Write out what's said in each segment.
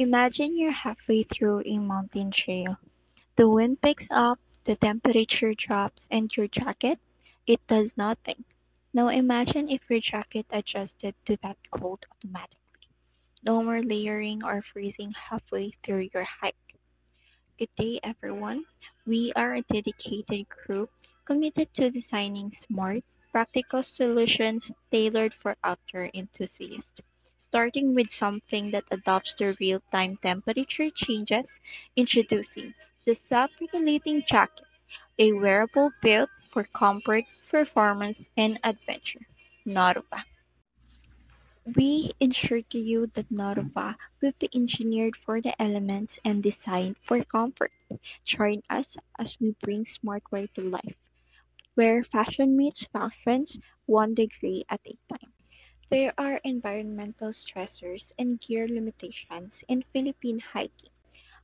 Imagine you're halfway through a mountain trail. The wind picks up, the temperature drops, and your jacket? It does nothing. Now imagine if your jacket adjusted to that cold automatically. No more layering or freezing halfway through your hike. Good day, everyone. We are a dedicated group committed to designing smart, practical solutions tailored for outdoor enthusiasts. Starting with something that adapts to real time temperature changes, introducing the self regulating jacket, a wearable built for comfort, performance, and adventure. Narupa. We ensure to you that Narupa will be engineered for the elements and designed for comfort. Join us as we bring smartwear to life, where fashion meets functions 1 degree at a time. There are environmental stressors and gear limitations in Philippine hiking.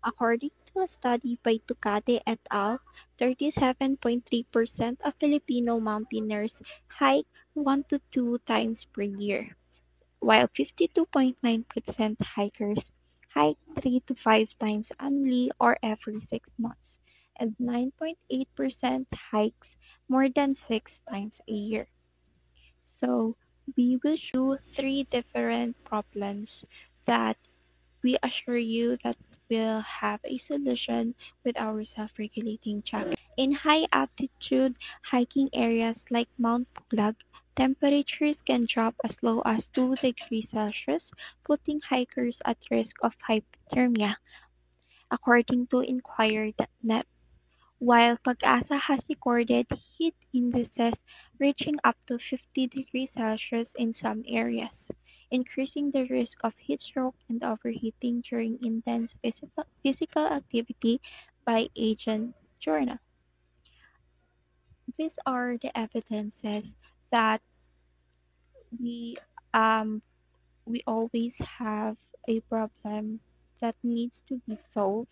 According to a study by Ducati et al., 37.3% of Filipino mountaineers hike 1 to 2 times per year, while 52.9% hikers hike 3 to 5 times annually or every 6 months, and 9.8% hikes more than 6 times a year. So, we will show you three different problems that we assure you that we'll have a solution with our self-regulating jacket. In high altitude hiking areas like Mount Pulag, temperatures can drop as low as 2 degrees Celsius, putting hikers at risk of hypothermia, according to Inquirer.net. While Pag-asa has recorded heat indices reaching up to 50 degrees Celsius in some areas, increasing the risk of heat stroke and overheating during intense physical activity by Asian Journal. These are the evidences that we um we always have a problem that needs to be solved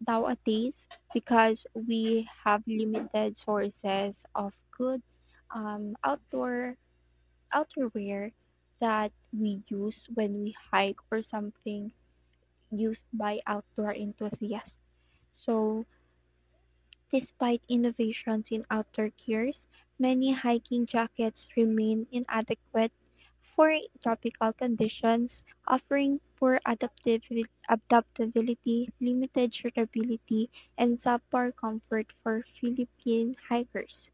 nowadays because we have limited sources of good outdoor outerwear that we use when we hike or something used by outdoor enthusiasts. So, despite innovations in outdoor gears, many hiking jackets remain inadequate for tropical conditions, offering poor adaptability, limited durability, and subpar comfort for Philippine hikers.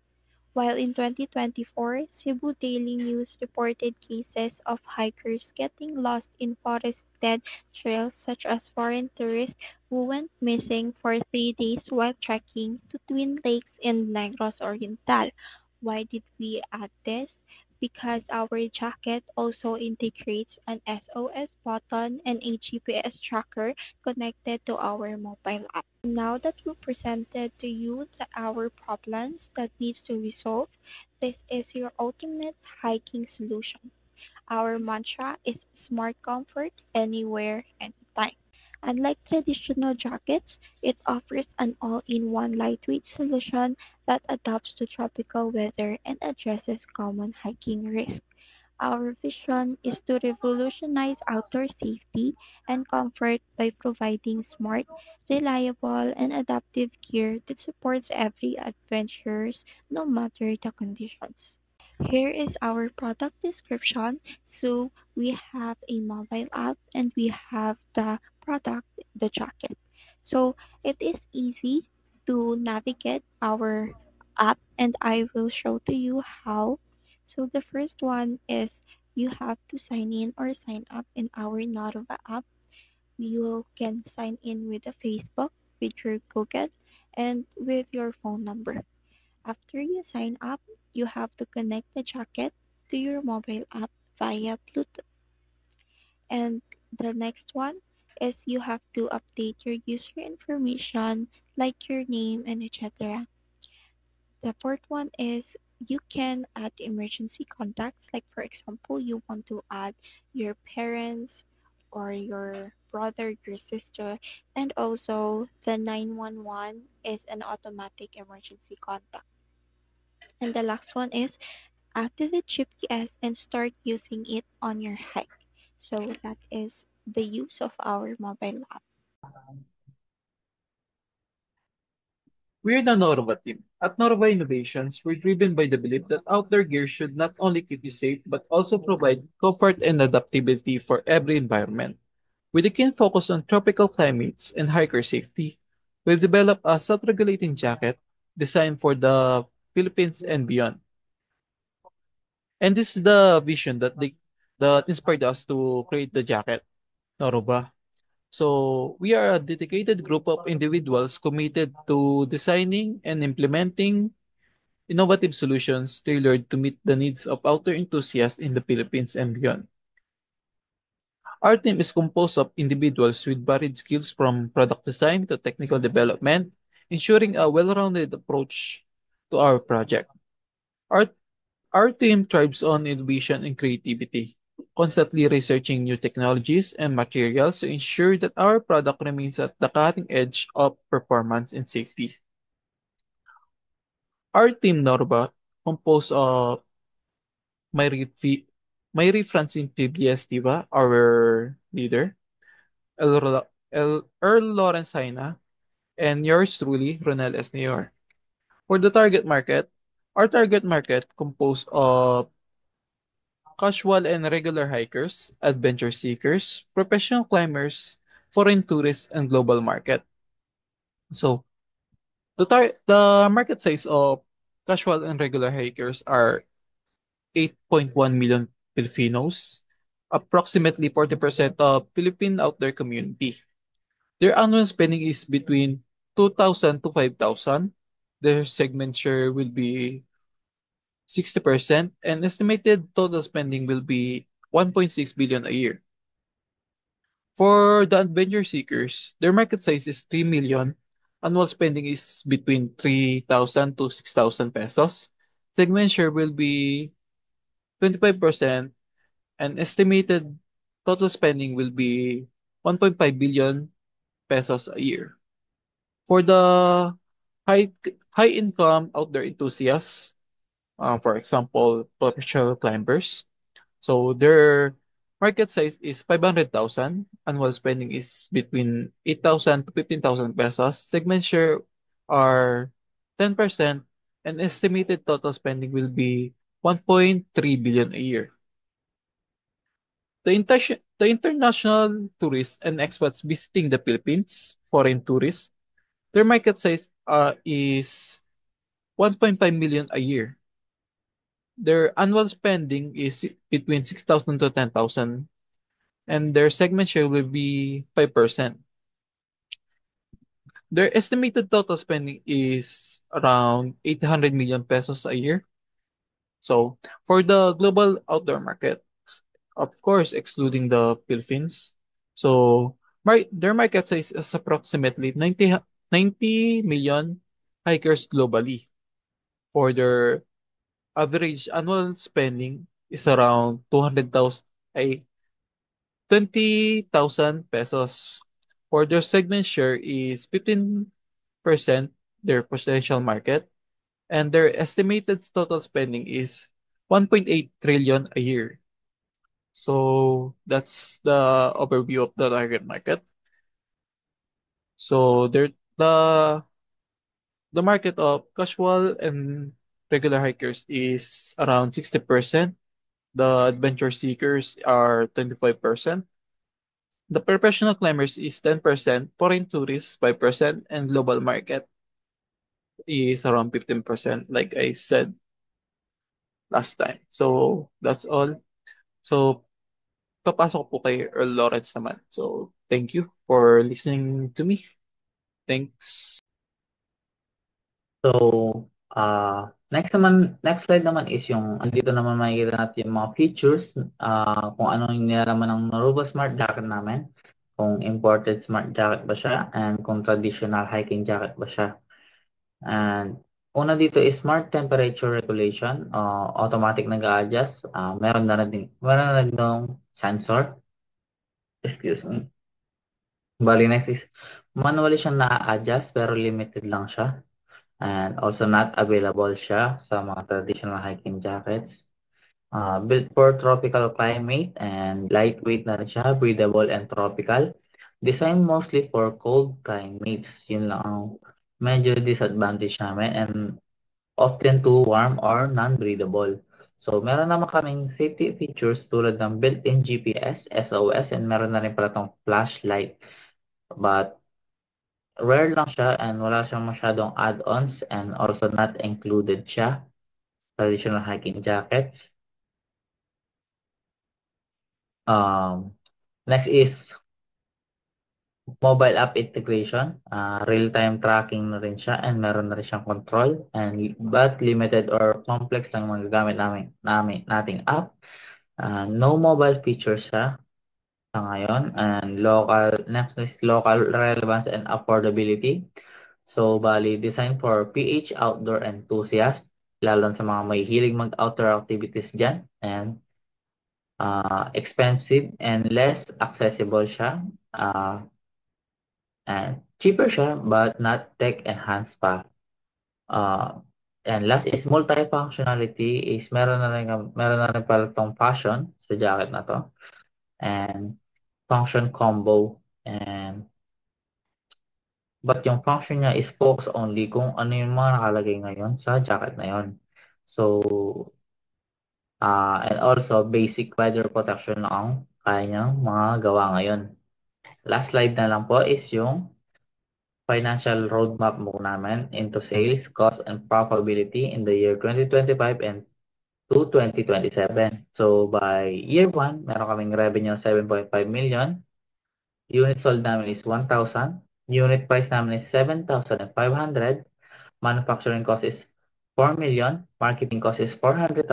While in 2024, Cebu Daily News reported cases of hikers getting lost in forested trails such as foreign tourists who went missing for 3 days while trekking to Twin Lakes in Negros Oriental. Why did we add this? Because our jacket also integrates an SOS button and a GPS tracker connected to our mobile app. Now that we presented to you our problems that needs to be solved, this is your ultimate hiking solution. Our mantra is smart comfort anywhere, anytime. Unlike traditional jackets, it offers an all-in-one lightweight solution that adapts to tropical weather and addresses common hiking risks. Our vision is to revolutionize outdoor safety and comfort by providing smart, reliable, and adaptive gear that supports every adventurers no matter the conditions. Here is our product description. So we have a mobile app and we have the product, the jacket. So it is easy to navigate our app and I will show to you how. So the first one is you have to sign in or sign up in our Narova app. You can sign in with a Facebook, with your Google, and with your phone number. After you sign up, you have to connect the jacket to your mobile app via Bluetooth. And the next one is you have to update your user information like your name and etc. The fourth one is you can add emergency contacts. Like for example, you want to add your parents or your brother, your sister, and also the 911 is an automatic emergency contact. And the last one is activate GPS and start using it on your hike. So that is the use of our mobile app. We're the Norva team. At Norva Innovations, we're driven by the belief that outdoor gear should not only keep you safe, but also provide comfort and adaptability for every environment. With a keen focus on tropical climates and hiker safety, we've developed a self-regulating jacket designed for the Philippines and beyond. And this is the vision that inspired us to create the jacket, Noruba. So we are a dedicated group of individuals committed to designing and implementing innovative solutions tailored to meet the needs of outdoor enthusiasts in the Philippines and beyond. Our team is composed of individuals with varied skills from product design to technical development, ensuring a well-rounded approach to our project. Our, our team thrives on innovation and creativity, constantly researching new technologies and materials to ensure that our product remains at the cutting edge of performance and safety. Our team, Norba, composed of Myri, Fi- Myri Francine Pibliestiva, our leader, Earl Lawrence Haina, and yours truly, Ronel Esnior. For the target market, our target market composed of casual and regular hikers, adventure seekers, professional climbers, foreign tourists, and global market. So, the market size of casual and regular hikers are 8.1 million Filipinos, approximately 40% of Philippine outdoor community. Their annual spending is between 2,000 to 5,000. Their segment share will be 60% and estimated total spending will be 1.6 billion a year. For the adventure seekers, their market size is 3 million. Annual spending is between 3,000 to 6,000 pesos. Segment share will be 25% and estimated total spending will be 1.5 billion pesos a year. For the high high income outdoor enthusiasts, for example, professional climbers, so their market size is 500,000. Annual spending is between 8,000 to 15,000 pesos. Segment share are 10% and estimated total spending will be 1.3 billion a year. The international tourists and expats visiting the Philippines, foreign tourists, their market size is 1.5 million a year. Their annual spending is between 6,000 to 10,000 and their segment share will be 5%. Their estimated total spending is around 800 million pesos a year. So, for the global outdoor market, of course, excluding the Philippines, so their market size is approximately 90 million hikers globally. For their average annual spending is around 200,000 ay 20,000 pesos. For their segment share is 15% their potential market and their estimated total spending is 1.8 trillion a year. So that's the overview of the target market. So the market of casual and regular hikers is around 60%. The adventure seekers are 25%. The professional climbers is 10%, foreign tourists 5%, and global market is around 15%, like I said last time. So that's all. So papasok po kay Earl Lawrence naman. So thank you for listening to me. Thanks. So, next slide naman is yung andito naman makikita natin yung mga features, kung ano yung nilalaman ng Naruba Smart Jacket namin, kung imported smart jacket ba siya, and kung traditional hiking jacket ba siya. And una dito is smart temperature regulation, automatic nag-a-adjust, meron na rin dong sensor, excuse me. Bali next is manually siyang na-adjust pero limited lang siya. And also not available siya sa mga traditional hiking jackets. Built for tropical climate and lightweight na rin siya, breathable and tropical. Designed mostly for cold climates. Yun lang ang medyo disadvantage namin and often too warm or non-breathable. So, meron naman kaming safety features tulad ng built-in GPS, SOS, and meron na rin pala tong flashlight. But rare lang siya and wala siyang masyadong add-ons and also not included siya. Traditional hiking jackets. Next is mobile app integration. Real-time tracking na rin siya and meron na rin siyang control and but limited or complex lang magagamit nating app. No mobile features siya sa ngayon and next is local relevance and affordability. So, bali, designed for PH outdoor enthusiasts, lalo sa mga may hilig mag-outdoor activities dyan and expensive and less accessible siya. And cheaper siya but not tech-enhanced pa. And last is multi-functionality is meron na rin pala tong fashion sa jacket na to and function combo and but yung function niya is focus only kung ano yung mga nakalagay ngayon sa jacket na yon. So and also basic weather protection ang kaya niyang mga gawa ngayon. Last slide na lang po is yung financial roadmap mo namin into sales, cost, and profitability in the year 2025 and to 2027. So, by year 1, meron kaming revenue of 7.5 million. Unit sold namin is 1,000. Unit price namin is 7,500. Manufacturing cost is 4 million. Marketing cost is 400,000.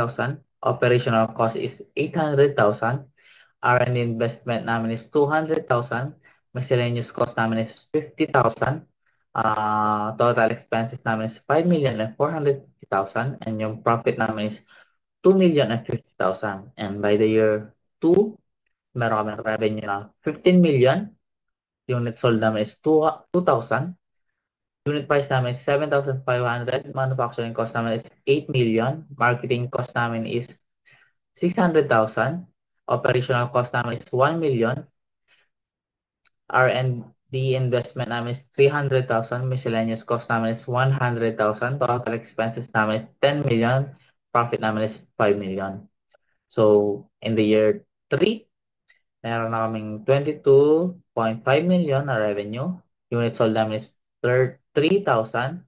Operational cost is 800,000. R&D investment namin is 200,000. Miscellaneous cost namin is 50,000. Total expenses namin is 5,450,000 and yung profit namin is 2,050,000. And by the year 2, meron kami revenue na 15 million. Unit sold namin is 2,000. Unit price namin is 7,500. Manufacturing cost namin is 8 million. Marketing cost namin is 600,000. Operational cost namin is 1 million. R&D investment namin is 300,000. Miscellaneous cost namin is 100,000. Total expenses namin is 10 million. Profit namin is 5 million. So, in the year 3, meron na kaming 22.5 million na revenue. Unit sold namin is 3,000.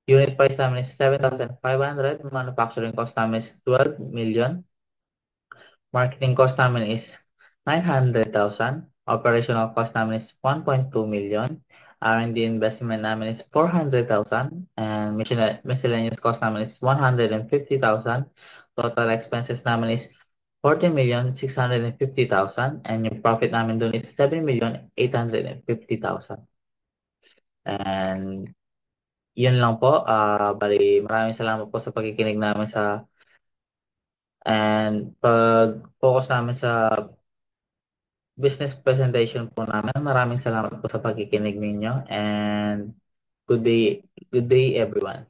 Unit price namin is 7,500. Manufacturing cost namin is 12 million. Marketing cost namin is 900,000. Operational cost namin is 1.2 million. R&D investment namin is 400,000. And miscellaneous cost namin is 150,000. Total expenses namin is 14,650,000. And yung profit namin dun is 7,850,000. And yun lang po. Bali, maraming salamat po sa pagkikinig namin and pag-focus namin sa business presentation po namin. Maraming salamat po sa pagkikinig ninyo and good day everyone.